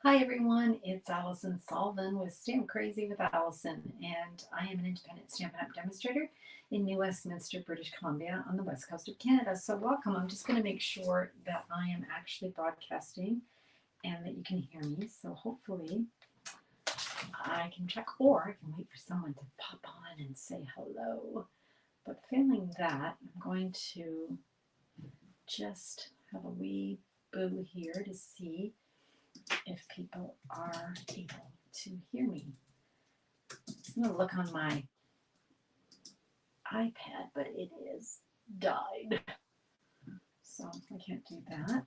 Hi everyone, it's Alison Sullivan with Stamp Crazy with Alison, and I am an independent Stampin' Up! Demonstrator in New Westminster, British Columbia on the west coast of Canada. So welcome. I'm just going to make sure that I am actually broadcasting and that you can hear me. So hopefully I can check, or I can wait for someone to pop on and say hello. But failing that, I'm going to just have a wee boo here to see if people are able to hear me. I'm going to look on my iPad, but it is died. So I can't do that.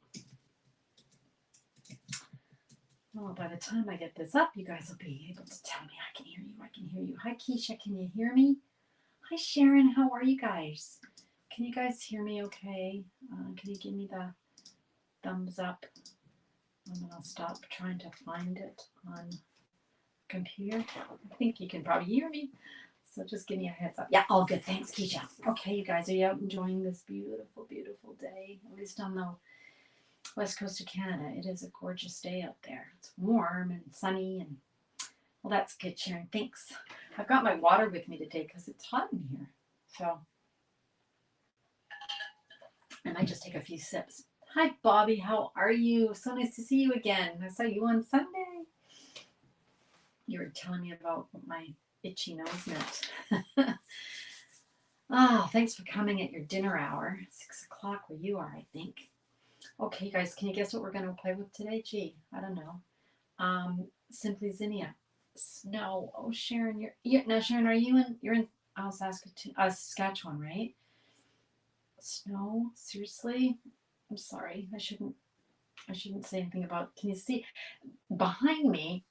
Well, by the time I get this up, you guys will be able to tell me I can hear you. I can hear you. Hi, Keisha. Can you hear me? Hi, Sharon. How are you guys? Can you guys hear me okay? Can you give me the thumbs up? And then I'll stop trying to find it on computer. I think you can probably hear me. So just give me a heads up. Yeah, all good. Thanks, Keisha. Okay, you guys, are you out enjoying this beautiful, beautiful day? At least on the west coast of Canada. It is a gorgeous day out there. It's warm and sunny, and well, that's good, Sharon. Thanks. I've got my water with me today because it's hot in here. So I might just take a few sips. Hi, Bobby. How are you? So nice to see you again. I saw you on Sunday. You were telling me about what my itchy nose meant. Thanks for coming at your dinner hour. 6 o'clock where you are, I think. Okay, guys, can you guess what we're going to play with today? Gee, I don't know. Simply Zinnia. Snow. Oh, Sharon, now Sharon, you're in Saskatchewan, right? Snow? Seriously? I'm sorry. I shouldn't say anything about. Can you see behind me?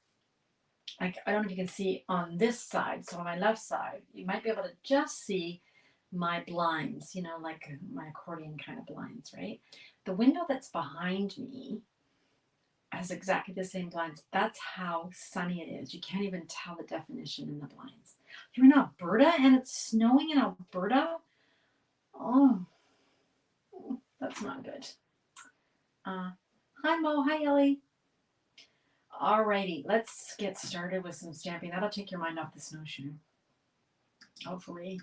Like, I don't know if you can see on this side, so on my left side, you might be able to just see my blinds, like my accordion kind of blinds, right? The window that's behind me has exactly the same blinds. That's how sunny it is. You can't even tell the definition in the blinds. You're in Alberta and it's snowing in Alberta? Oh, that's not good. Hi, Mo. Hi, Ellie. Alrighty, let's get started with some stamping. That'll take your mind off the snowshoe, hopefully.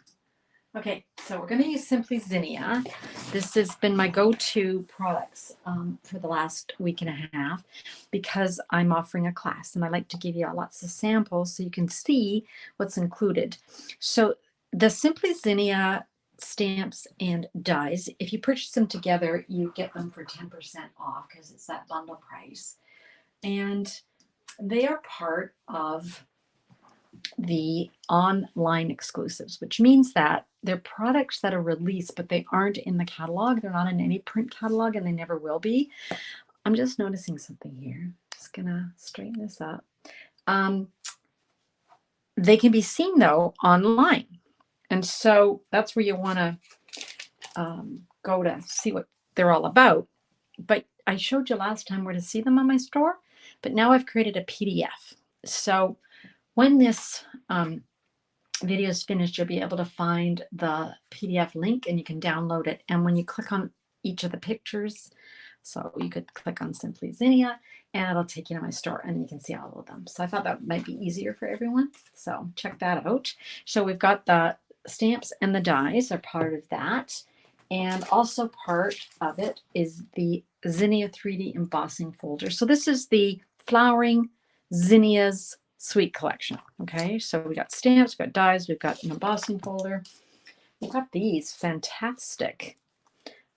Okay, so we're going to use Simply Zinnia. This has been my go-to products for the last week and a half because I'm offering a class and I like to give you lots of samples so you can see what's included. So the Simply Zinnia stamps and dies, if you purchase them together, you get them for 10% off because it's that bundle price. And they are part of the online exclusives, which means that they're products that are released, but they aren't in the catalog. They're not in any print catalog, and they never will be. I'm just noticing something here. Just gonna straighten this up. They can be seen, though, online. And so that's where you want to go to see what they're all about. But I showed you last time where to see them on my store, but now I've created a PDF. So when this video is finished, you'll be able to find the PDF link and you can download it. And when you click on each of the pictures, so you could click on Simply Zinnia and it'll take you to my store and you can see all of them. So I thought that might be easier for everyone. So check that out. So we've got the stamps and the dies are part of that. And also part of it is the Zinnia 3D embossing folder. So this is the Flowering Zinnias Suite Collection. Okay, so we got stamps, we've got dies, we've got an embossing folder. We've got these fantastic,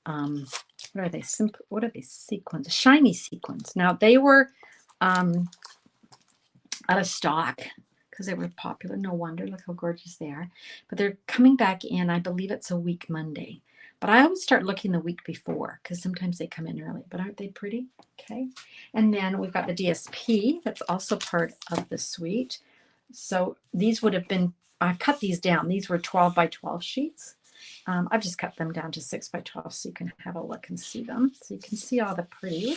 what are they? What are these sequins? Shiny sequins. Now they were out of stock because they were popular. No wonder. Look how gorgeous they are. But they're coming back in. I believe it's a week Monday. But I always start looking the week before because sometimes they come in early. But aren't they pretty? Okay. And then we've got the DSP. That's also part of the suite. So these would have been, I've cut these down. These were 12 by 12 sheets. I've just cut them down to 6 by 12 so you can have a look and see them. So you can see all the pretty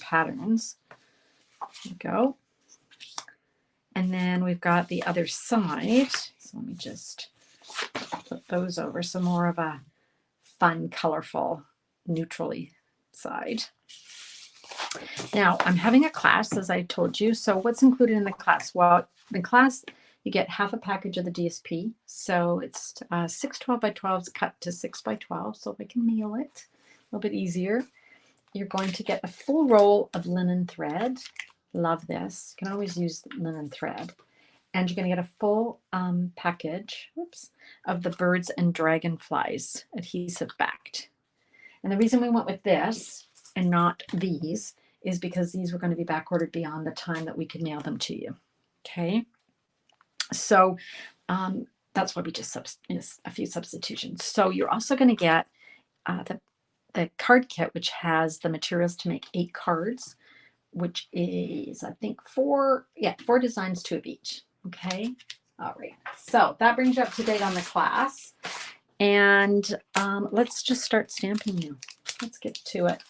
patterns. There we go. And then we've got the other side. So let me just flip those over. So more of a fun, colorful, neutrally side. Now, I'm having a class, as I told you. So what's included in the class? Well, the class, you get half a package of the DSP. So it's 6 12 by 12s cut to 6 by 12. So if I can mail it a little bit easier. You're going to get a full roll of linen thread. Love this. You can always use linen thread. And you're going to get a full package of the birds and dragonflies adhesive backed. And the reason we went with this and not these is because these were going to be back ordered beyond the time that we could mail them to you. Okay. So that's why we just a few substitutions. So you're also going to get the card kit, which has the materials to make 8 cards, which is, I think, 4 designs, 2 of each. Okay. All right. So that brings you up to date on the class. And let's just start stamping now. Let's get to it.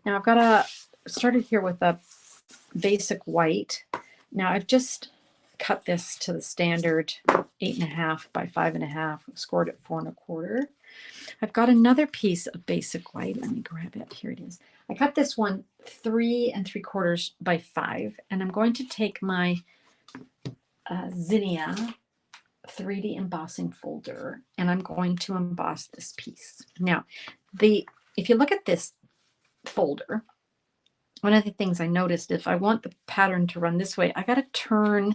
Now I've got started here with a basic white. Now I've just cut this to the standard 8.5 by 5.5, scored at 4 1/4. I've got another piece of basic white. Let me grab it. Here it is. I cut this one 3 3/4 by 5, and I'm going to take my Zinnia 3D embossing folder, and I'm going to emboss this piece. Now, if you look at this folder, one of the things I noticed, if I want the pattern to run this way, I got to turn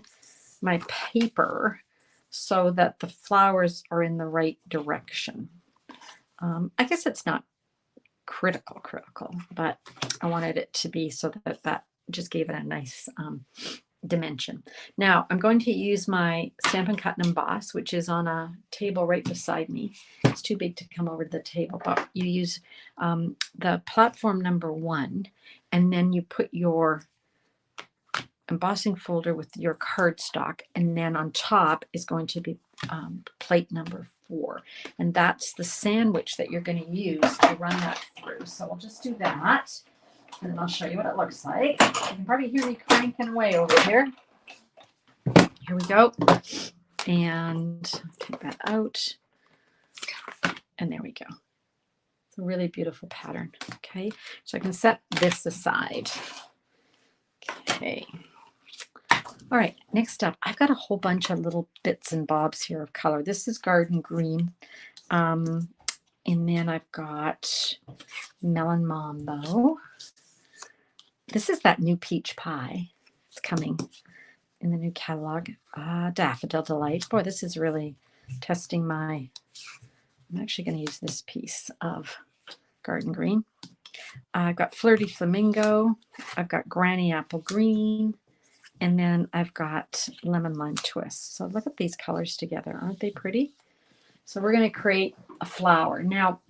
my paper so that the flowers are in the right direction. I guess it's not critical, but I wanted it to be so that just gave it a nice dimension. Now I'm going to use my Stampin' Cut and Emboss, which is on a table right beside me. It's too big to come over to the table, but you use the platform number 1, and then you put your embossing folder with your cardstock, and then on top is going to be plate number 4, and that's the sandwich that you're going to use to run that through. So I'll just do that, and then I'll show you what it looks like. You can probably hear me cranking away over here. Here we go, and take that out, and there we go. It's a really beautiful pattern. Okay, so I can set this aside. Okay. All right, next up, I've got a whole bunch of little bits and bobs here of color. This is garden green. And then I've got melon mambo. This is that new peach pie. It's coming in the new catalog. Daffodil Delight. Boy, this is really testing I'm actually going to use this piece of garden green. I've got Flirty Flamingo. I've got Granny Apple Green. And then I've got Lemon Lime Twist. So look at these colors together. Aren't they pretty? So we're going to create a flower. Now,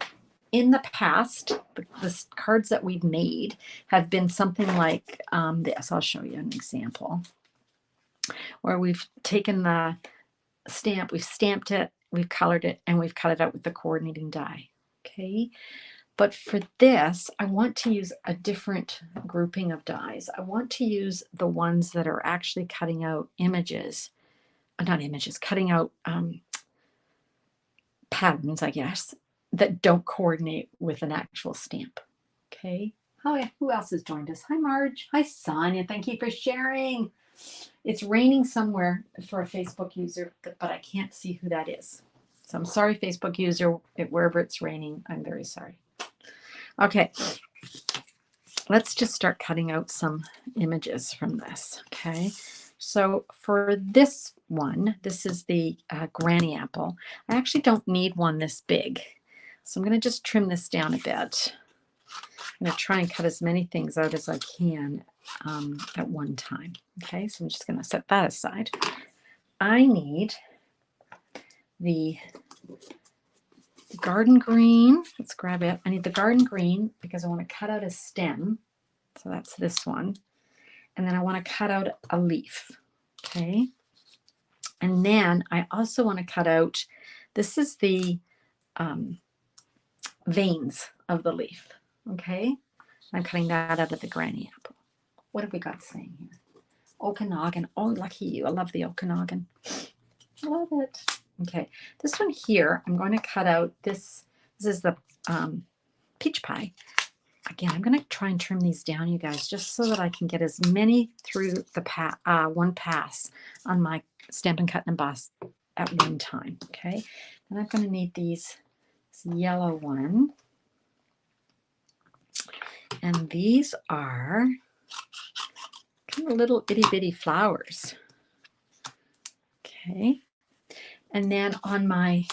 in the past, the cards that we've made have been something like this. I'll show you an example. Where we've taken the stamp, we've stamped it, we've colored it, and we've cut it out with the coordinating die. Okay. But for this, I want to use a different grouping of dies. I want to use the ones that are actually cutting out images, not images, cutting out patterns, I guess, that don't coordinate with an actual stamp. Okay. Oh yeah, who else has joined us? Hi, Marge. Hi, Sonia. Thank you for sharing. It's raining somewhere for a Facebook user, but I can't see who that is. So I'm sorry, Facebook user, wherever it's raining. I'm very sorry. Okay, let's just start cutting out some images from this. Okay, so for this one, this is the Granny Apple. I actually don't need one this big, so I'm going to just trim this down a bit. I'm going to try and cut as many things out as I can at one time. Okay, so I'm just going to set that aside. I need the garden green. Let's grab it. I need the garden green because I want to cut out a stem. So that's this one. And then I want to cut out a leaf. Okay. And then I also want to cut out, this is the veins of the leaf. Okay. I'm cutting that out of the Granny Apple. What have we got saying here? Okanagan. Oh, lucky you. I love the Okanagan. I love it. Okay, this one here, I'm going to cut out this. This is the peach pie. again, I'm going to try and trim these down, you guys, just so that I can get as many through the one pass on my Stampin' Cut and Emboss at one time. Okay, and I'm going to need this yellow one, and these are kind of little itty bitty flowers. Okay, and then on my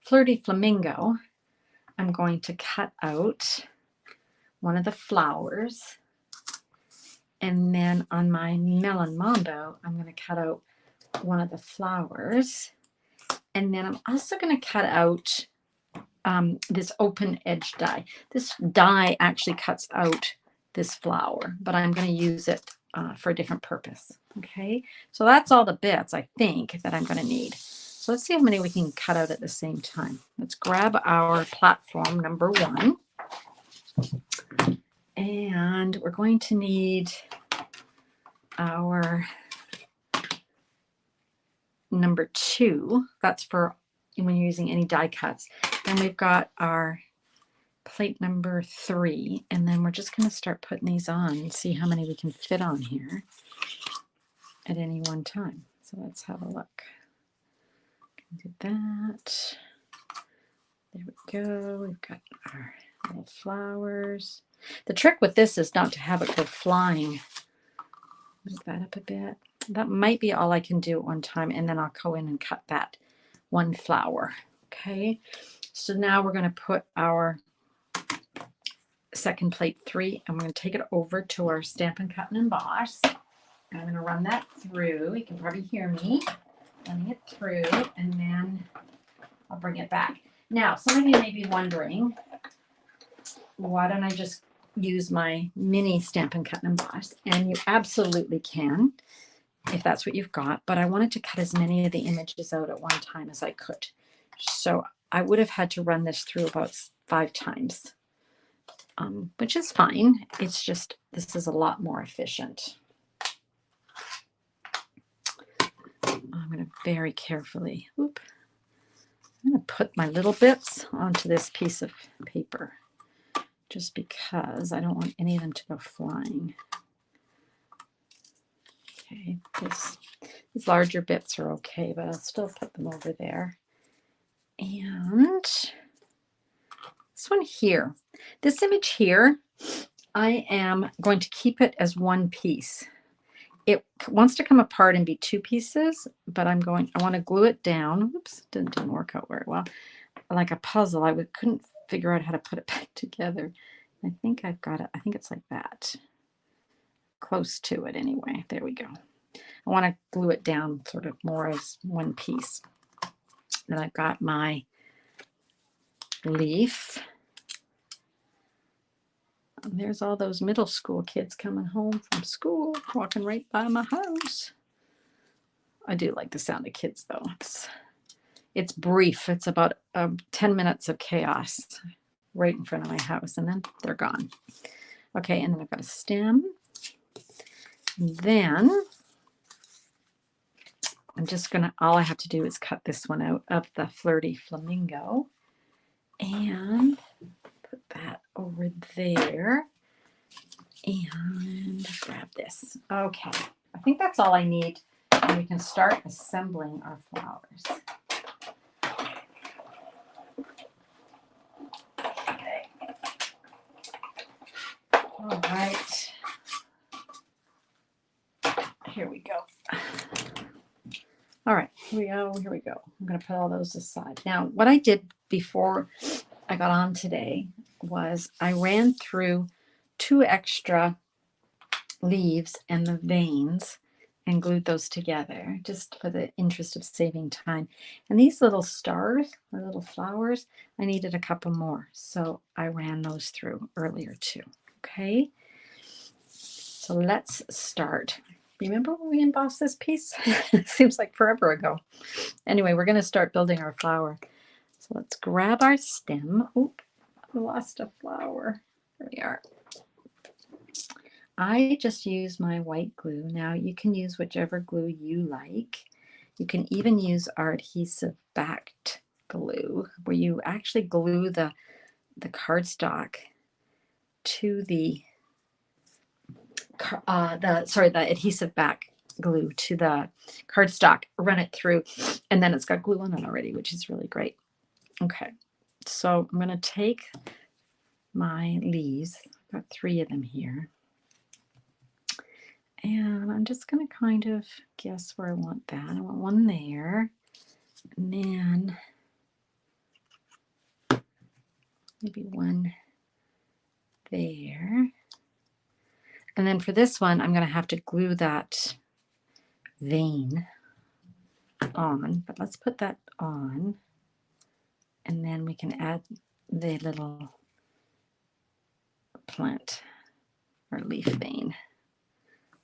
Flirty Flamingo, I'm going to cut out one of the flowers. And then on my Melon Mambo, I'm going to cut out one of the flowers. And then I'm also going to cut out this open edge die. This die actually cuts out this flower, but I'm going to use it for a different purpose. Okay, so that's all the bits I think that I'm going to need. So let's see how many we can cut out at the same time. Let's grab our platform number 1. And we're going to need our number 2. That's for when you're using any die cuts. Then we've got our plate number 3. And then we're just going to start putting these on and see how many we can fit on here at any one time. So let's have a look. Do that. There we go. We've got our little flowers. The trick with this is not to have it go flying. Move that up a bit. That might be all I can do at one time, and then I'll go in and cut that one flower. Okay, so now we're going to put our second plate 3, and we're going to take it over to our Stampin' Cut and Emboss. I'm going to run that through. You can probably hear me running it through, and then I'll bring it back. Now, some of you may be wondering, why don't I just use my mini Stampin' Cut and Emboss? And you absolutely can, if that's what you've got, but I wanted to cut as many of the images out at one time as I could. So I would have had to run this through about 5 times, which is fine. It's just, this is a lot more efficient. I'm going to very carefully, I'm going to put my little bits onto this piece of paper, just because I don't want any of them to go flying. Okay, these larger bits are okay, but I'll still put them over there. And this one here, this image here, I am going to keep it as one piece. It wants to come apart and be 2 pieces, but I want to glue it down. Oops, didn't work out very well. Like a puzzle, couldn't figure out how to put it back together. I think I've got it. I think it's like that. Close to it anyway. There we go. I want to glue it down sort of more as one piece. Then I've got my leaf. And there's all those middle school kids coming home from school, walking right by my house. I do like the sound of kids, though. It's brief. It's about 10 minutes of chaos right in front of my house, and then they're gone. Okay, and then I've got a stem. And then I'm just going to, all I have to do is cut this one out of the Flirty Flamingo and put that over there and grab this. Okay, I think that's all I need, and we can start assembling our flowers. Okay. All right. Here we go. All right, here we go. I'm going to put all those aside. Now, what I did before I got on today was I ran through 2 extra leaves and the veins and glued those together just for the interest of saving time. And these little stars, or little flowers, I needed a couple more. So I ran those through earlier too. Okay, so let's start. Remember when we embossed this piece? It seems like forever ago. Anyway, we're going to start building our flower. So let's grab our stem. Oop, I lost a flower. There we are. I just use my white glue. Now you can use whichever glue you like. You can even use our adhesive backed glue, where you actually glue the cardstock to the adhesive back glue to the cardstock, run it through, and then it's got glue on it already, which is really great. Okay, so I'm going to take my leaves. I've got 3 of them here. And I'm just going to kind of guess where I want that. I want one there, and then maybe one there. And then for this one, I'm going to have to glue that vein on, but let's put that on, and then we can add the little plant or leaf vein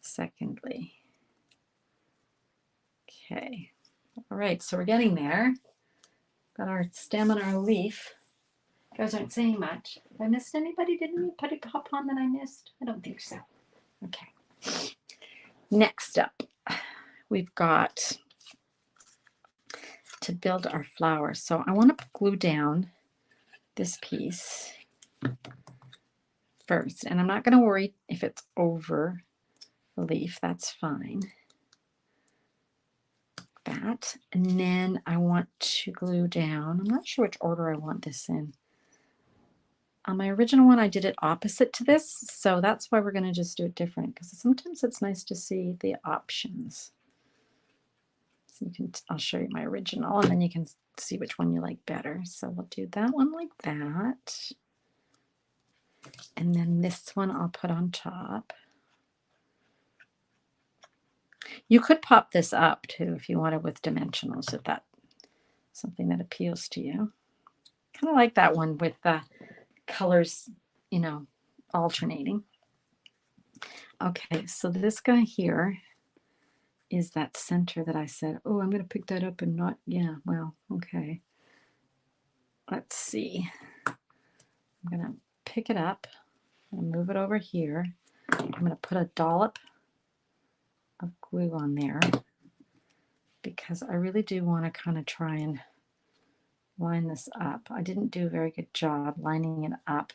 secondly. Okay, all right, so we're getting there. Got our stem and our leaf. You guys aren't saying much. If I missed anybody, didn't we put a pop on that I missed? I don't think so. Okay. Next up, we've got to build our flower. So I want to glue down this piece first, and I'm not going to worry if it's over the leaf. That's fine. That, and then I want to glue down. I'm not sure which order I want this in. On my original one, I did it opposite to this, so that's why we're going to just do it different, because sometimes it's nice to see the options. So you can, I'll show you my original, and then you can see which one you like better. So we'll do that one like that, and then this one I'll put on top. You could pop this up too if you wanted with dimensionals, if that's something that appeals to you. Kind of like that one with the colors, you know, alternating. Okay, so this guy here is that center that I said, oh, I'm going to pick that up and not, yeah, well, okay. Let's see. I'm going to pick it up and move it over here. I'm going to put a dollop of glue on there because I really do want to kind of try and line this up. I didn't do a very good job lining it up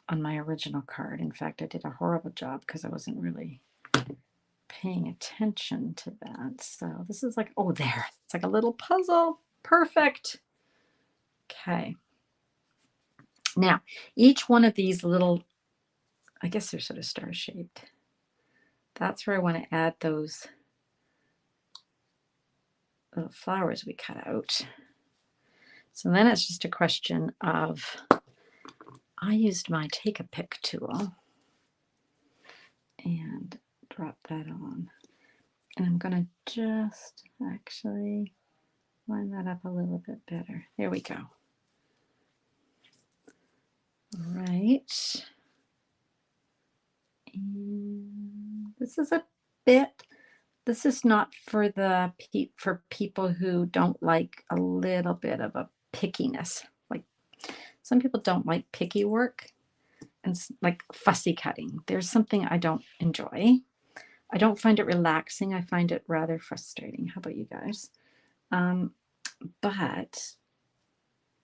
on my original card. In fact, I did a horrible job because I wasn't really paying attention to that. So this is like, oh, there. It's like a little puzzle. Perfect. Okay. Now, each one of these little, I guess they're sort of star-shaped. That's where I want to add those little flowers we cut out. So then it's just a question of, I used my take a pick tool and drop that on. And I'm going to just actually line that up a little bit better. There we go. All right. And this is a bit, this is not for the for people who don't like a little bit of a pickiness. Like some people don't like picky work and like fussy cutting. There's something I don't enjoy. I don't find it relaxing. I find it rather frustrating. How about you guys? But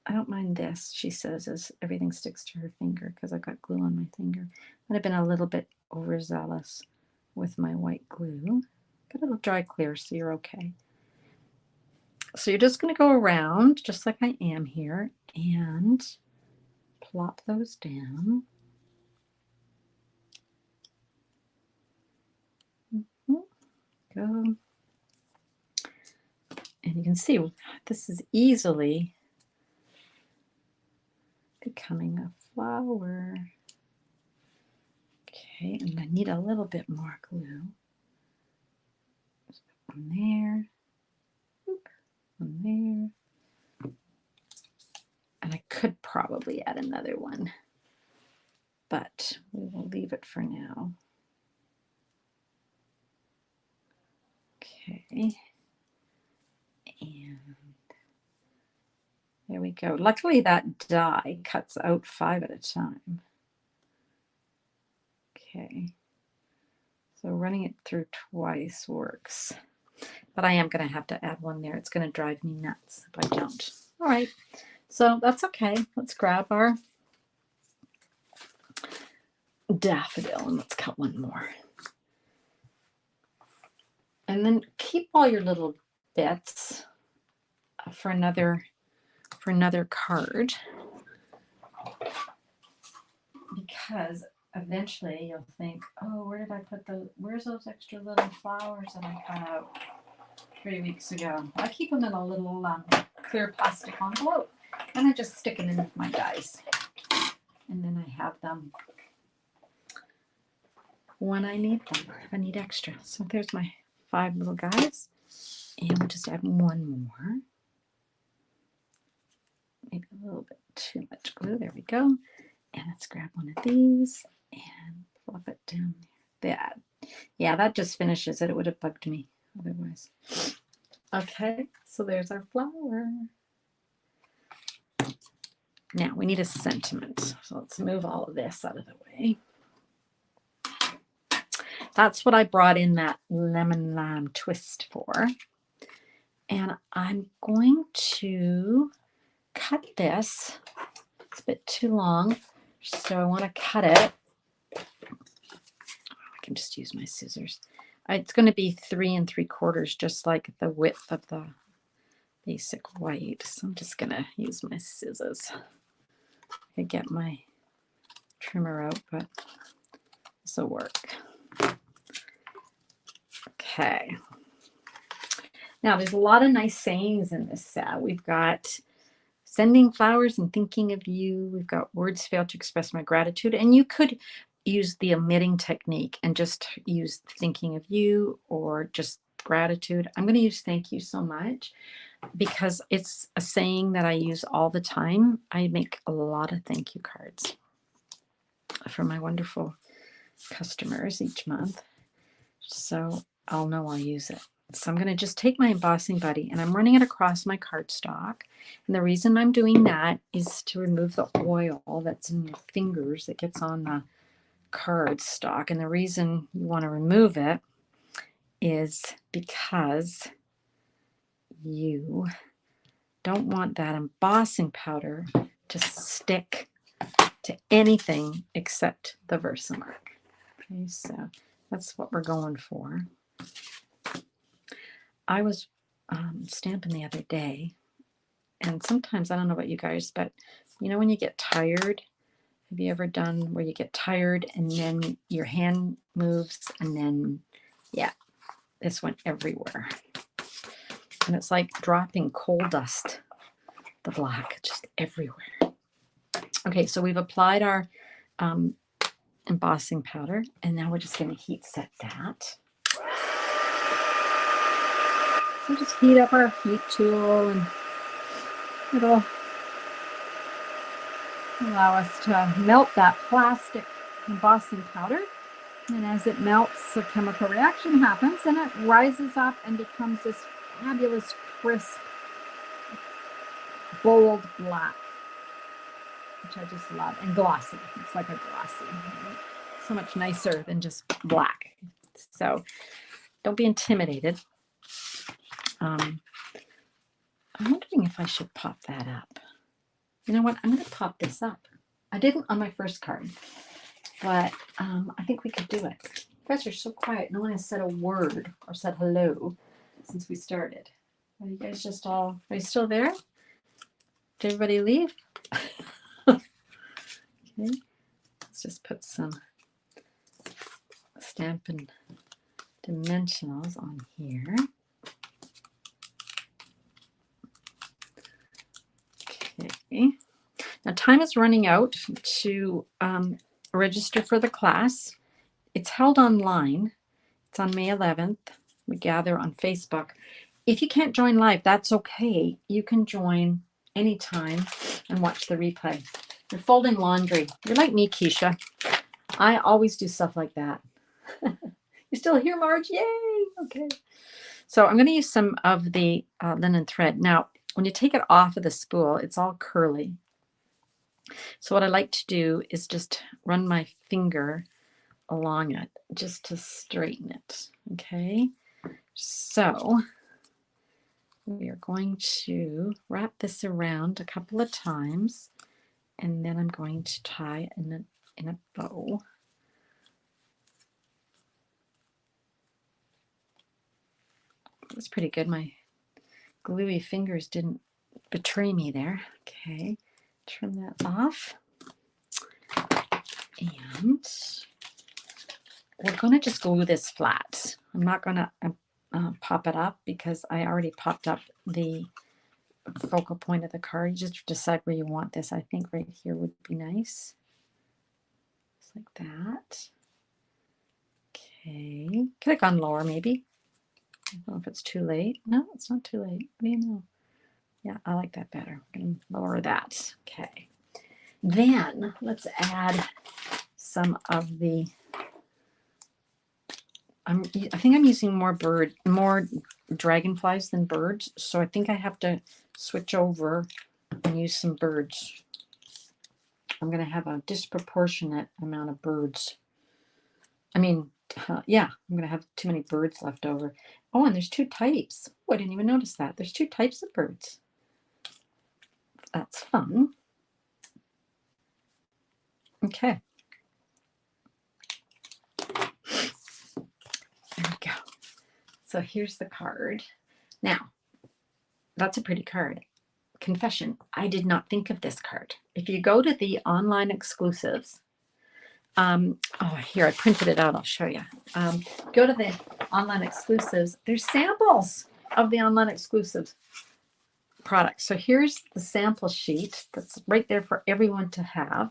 I don't mind this, she says, as everything sticks to her finger because I've got glue on my finger. Might have been a little bit overzealous with my white glue, but it'll dry clear, so you're okay. So you're just going to go around just like I am here and plop those down. Go. And you can see this is easily becoming a flower. Okay, and I need a little bit more glue. One there, one there. And I could probably add another one, but we will leave it for now. Okay. And there we go. Luckily that die cuts out 5 at a time. Okay. So running it through twice works. But I am going to have to add one there. It's going to drive me nuts if I don't. All right. So that's okay. Let's grab our daffodil, and let's cut one more. And then keep all your little bits for another card, because eventually you'll think, oh, where did I put where's those extra little flowers that I cut out 3 weeks ago? I keep them in a little clear plastic envelope, and I just stick them in my dies, and then I have them when I need them, if I need extra. So there's my 5 little guys, and we'll just add one more. Maybe a little bit too much glue. There we go. And let's grab one of these and flop it down there. That, yeah, that just finishes it. It would have bugged me otherwise. Okay, so there's our flower. Now we need a sentiment. So let's move all of this out of the way. That's what I brought in that lemon lime twist for. And I'm going to cut this. It's a bit too long, so I want to cut it. I can just use my scissors. It's going to be 3 3/4, just like the width of the basic white. So I'm just going to use my scissors. I could get my trimmer out, but this will work. Okay. Now, there's a lot of nice sayings in this set. We've got sending flowers and thinking of you. We've got words fail to express my gratitude. And you could use the omitting technique and just use thinking of you or just gratitude. I'm going to use thank you so much because it's a saying that I use all the time. I make a lot of thank you cards for my wonderful customers each month. So I'll know I'll use it. So I'm going to just take my embossing buddy and I'm running it across my cardstock. And the reason I'm doing that is to remove the oil that's in your fingers that gets on the cardstock. And the reason you want to remove it is because you don't want that embossing powder to stick to anything except the Versamark. Okay, so that's what we're going for. I was stamping the other day, and sometimes, I don't know about you guys, but you know when you get tired, have you ever done where you get tired and then your hand moves and then, yeah, this went everywhere. And it's like dropping coal dust, the black, just everywhere. Okay, so we've applied our embossing powder, and now we're just going to heat set that. So just heat up our heat tool and it'll allow us to melt that plastic embossing powder. And as it melts, a chemical reaction happens and it rises up and becomes this fabulous, crisp, bold black, which I just love. And glossy. It's like a glossy. Right? So much nicer than just black. So don't be intimidated. I'm wondering if I should pop that up. You know what? I'm going to pop this up. I didn't on my first card, but I think we could do it. You guys are so quiet. No one has said a word or said hello since we started. Are you guys just all, are you still there? Did everybody leave? Okay. Let's just put some Stampin' Dimensionals on here. Okay. Now time is running out to register for the class. It's held online. It's on May 11th. We gather on Facebook. If you can't join live, that's okay. You can join anytime and watch the replay. You're folding laundry. You're like me, Keisha. I always do stuff like that. You still here, Marge? Yay! Okay. So I'm going to use some of the linen thread. Now, when you take it off of the spool, it's all curly. So what I like to do is just run my finger along it just to straighten it. Okay. So we are going to wrap this around a couple of times, and then I'm going to tie in a bow. was pretty good. My gluey fingers didn't betray me there. Okay, turn that off. And we're going to just glue this flat. I'm not going to pop it up because I already popped up the focal point of the card. You just decide where you want this. I think right here would be nice. Just like that. Okay. Could have gone lower maybe. I don't know if it's too late. No, it's not too late. What do you know? Yeah, I like that better. We're going to lower that. Okay. Then let's add some of the, I think I'm using more dragonflies than birds. So I think I have to switch over and use some birds. I'm going to have a disproportionate amount of birds. I mean, yeah, I'm going to have too many birds left over. Oh, and there's 2 types. Oh, I didn't even notice that. There's 2 types of birds. That's fun. Okay. There we go. So here's the card. Now, that's a pretty card. Confession, I did not think of this card. If you go to the online exclusives, oh, here, I printed it out. I'll show you. Go to the online exclusives. There's samples of the online exclusives products. So here's the sample sheet that's right there for everyone to have.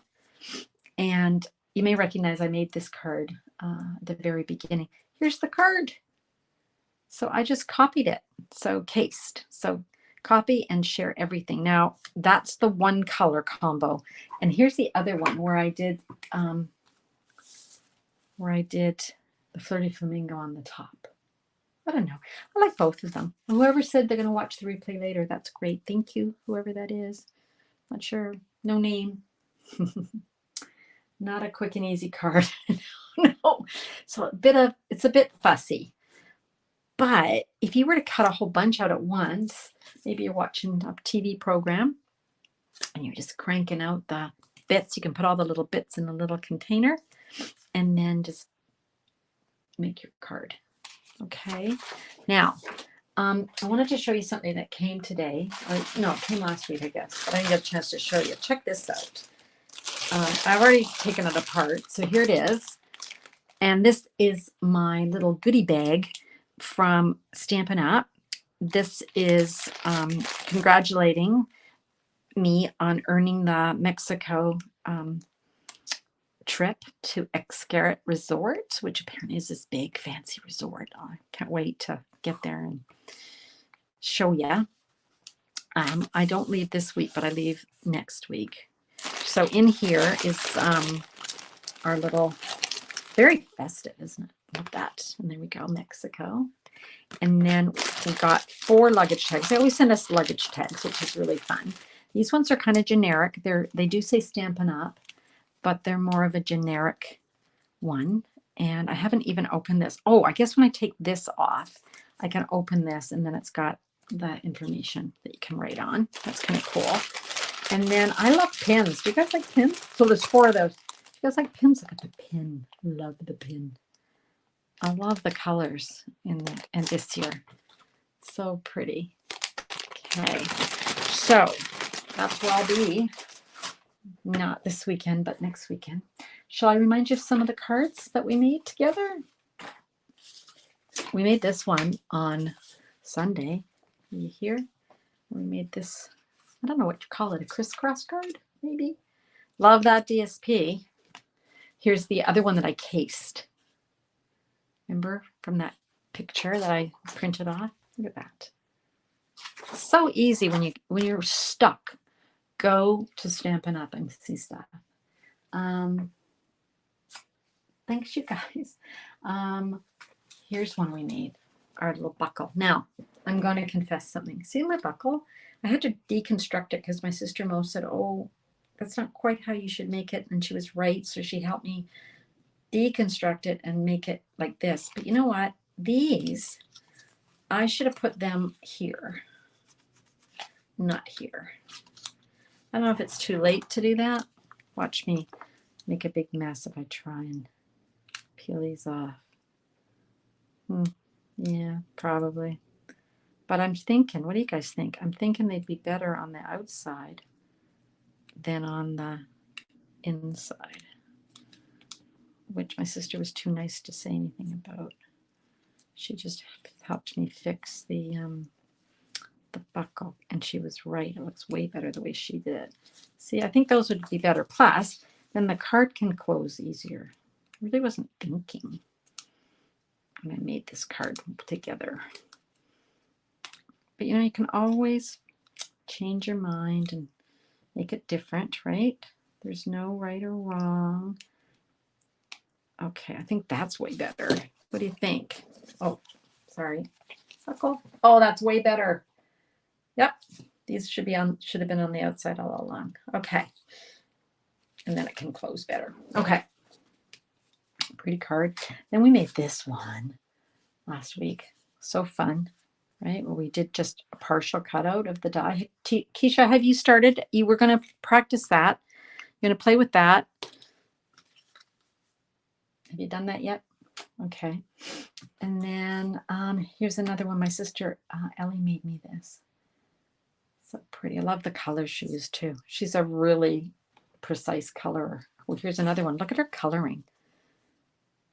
And you may recognize I made this card at the very beginning. Here's the card. So I just copied it. So cased. So copy and share everything. Now that's the 1 color combo. And here's the other one where I did the Flirty Flamingo on the top. I don't know. I like both of them. Whoever said they're going to watch the replay later, that's great. Thank you, whoever that is. Not sure. No name. Not a quick and easy card. No. So it's a bit fussy. But if you were to cut a whole bunch out at once, maybe you're watching a TV program and you're just cranking out the bits. You can put all the little bits in a little container and then just make your card. Okay. Now, I wanted to show you something that came today. No, it came last week, I guess. But I didn't get a chance to show you. Check this out. I've already taken it apart. So here it is. And this is my little goodie bag from Stampin' Up. This is congratulating me on earning the Mexico trip to Xcaret Resort, which apparently is this big fancy resort. Oh, I can't wait to get there and show you. I don't leave this week, but I leave next week. So in here is our little, very festive, isn't it? Love that. And there we go, Mexico. And then we got 4 luggage tags. They always send us luggage tags, which is really fun. These ones are kind of generic. They do say Stampin' Up, but they're more of a generic one. And I haven't even opened this. Oh, I guess when I take this off, I can open this and then it's got the information that you can write on. That's kind of cool. And then I love pins. Do you guys like pins? So there's 4 of those. Do you guys like pins? Look at the pin. Love the pin. I love the colors in this here. So pretty. Okay. So that's where I'll be. Not this weekend, but next weekend. Shall I remind you of some of the cards that we made together? We made this one on Sunday. Are you here? We made this, I don't know what you call it, a crisscross card, maybe? Love that DSP. Here's the other one that I cased. Remember from that picture that I printed off? Look at that. It's so easy when you're stuck. Go to Stampin' Up and see stuff. Thanks, you guys. Here's one we made, our little buckle. Now, I'm going to confess something. See my buckle? I had to deconstruct it because my sister Mo said, oh, that's not quite how you should make it. And she was right. So she helped me deconstruct it and make it like this. But you know what? These, I should have put them here, not here. I don't know if it's too late to do that. Watch me make a big mess if I try and peel these off. Yeah, probably. But I'm thinking, what do you guys think? I'm thinking they'd be better on the outside than on the inside, which my sister was too nice to say anything about. She just helped me fix the buckle, and she was right. It looks way better the way she did. See, I think those would be better. Plus, then the card can close easier. I really wasn't thinking when I made this card together. But you know, you can always change your mind and make it different, right? There's no right or wrong. Okay, I think that's way better. What do you think? Oh, sorry. Buckle. Oh, that's way better. Yep. These should have been on the outside all along. Okay. And then it can close better. Okay. Pretty card. Then we made this one last week. So fun, right? Where we did just a partial cutout of the die. Keisha, have you started? You were going to practice that. You're going to play with that. Have you done that yet? Okay. And then here's another one. My sister Ellie made me this. So pretty. I love the colors she used too. She's a really precise colorer. Well, here's another one. Look at her coloring.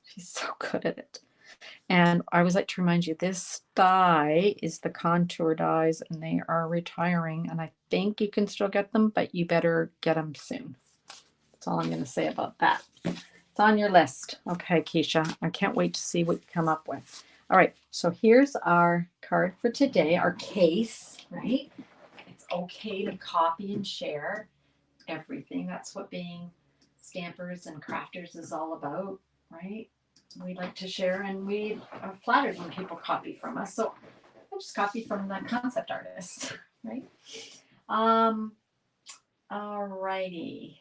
She's so good at it. And I always like to remind you, this die is the contour dies, and they are retiring. And I think you can still get them, but you better get them soon. That's all I'm going to say about that. It's on your list. Okay, Keisha. I can't wait to see what you come up with. All right. So here's our card for today, our case, right? It's okay to copy and share everything. That's what being stampers and crafters is all about, right? We like to share, and we are flattered when people copy from us. So I just copy from the concept artists, right? All righty.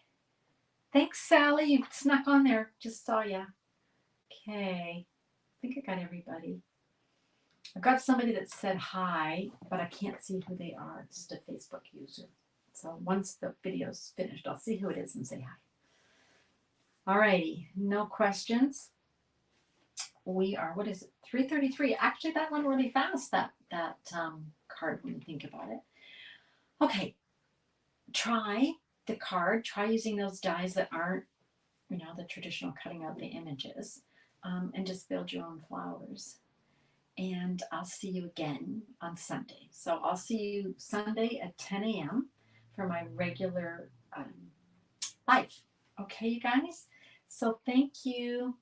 Thanks, Sally. You snuck on there. Just saw ya. Okay. I think I got everybody. I've got somebody that said hi, but I can't see who they are. It's just a Facebook user. So once the video's finished, I'll see who it is and say hi. All righty. No questions. We are, what is it, 3:33. Actually, that went really fast, that card, when you think about it. Okay, try the card. Try using those dies that aren't, you know, the traditional cutting out the images, and just build your own flowers. And I'll see you again on Sunday. So I'll see you Sunday at 10 a.m. for my regular live. Okay, you guys? So thank you.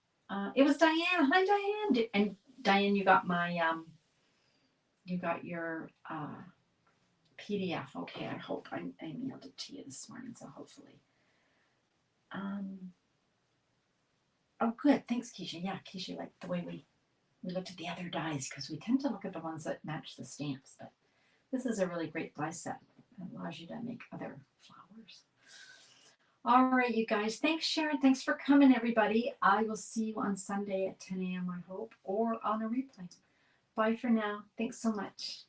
It was Diane. Hi, Diane. And Diane, you got my you got your PDF. Okay, I hope I mailed it to you this morning, so hopefully. Oh, good. Thanks, Keisha. Yeah, Keisha liked the way we looked at the other dies, because we tend to look at the ones that match the stamps. But this is a really great die set. It allows you to make other flowers. All right, you guys. Thanks, Sharon. Thanks for coming, everybody. I will see you on Sunday at 10 a.m., I hope, or on a replay. Bye for now. Thanks so much.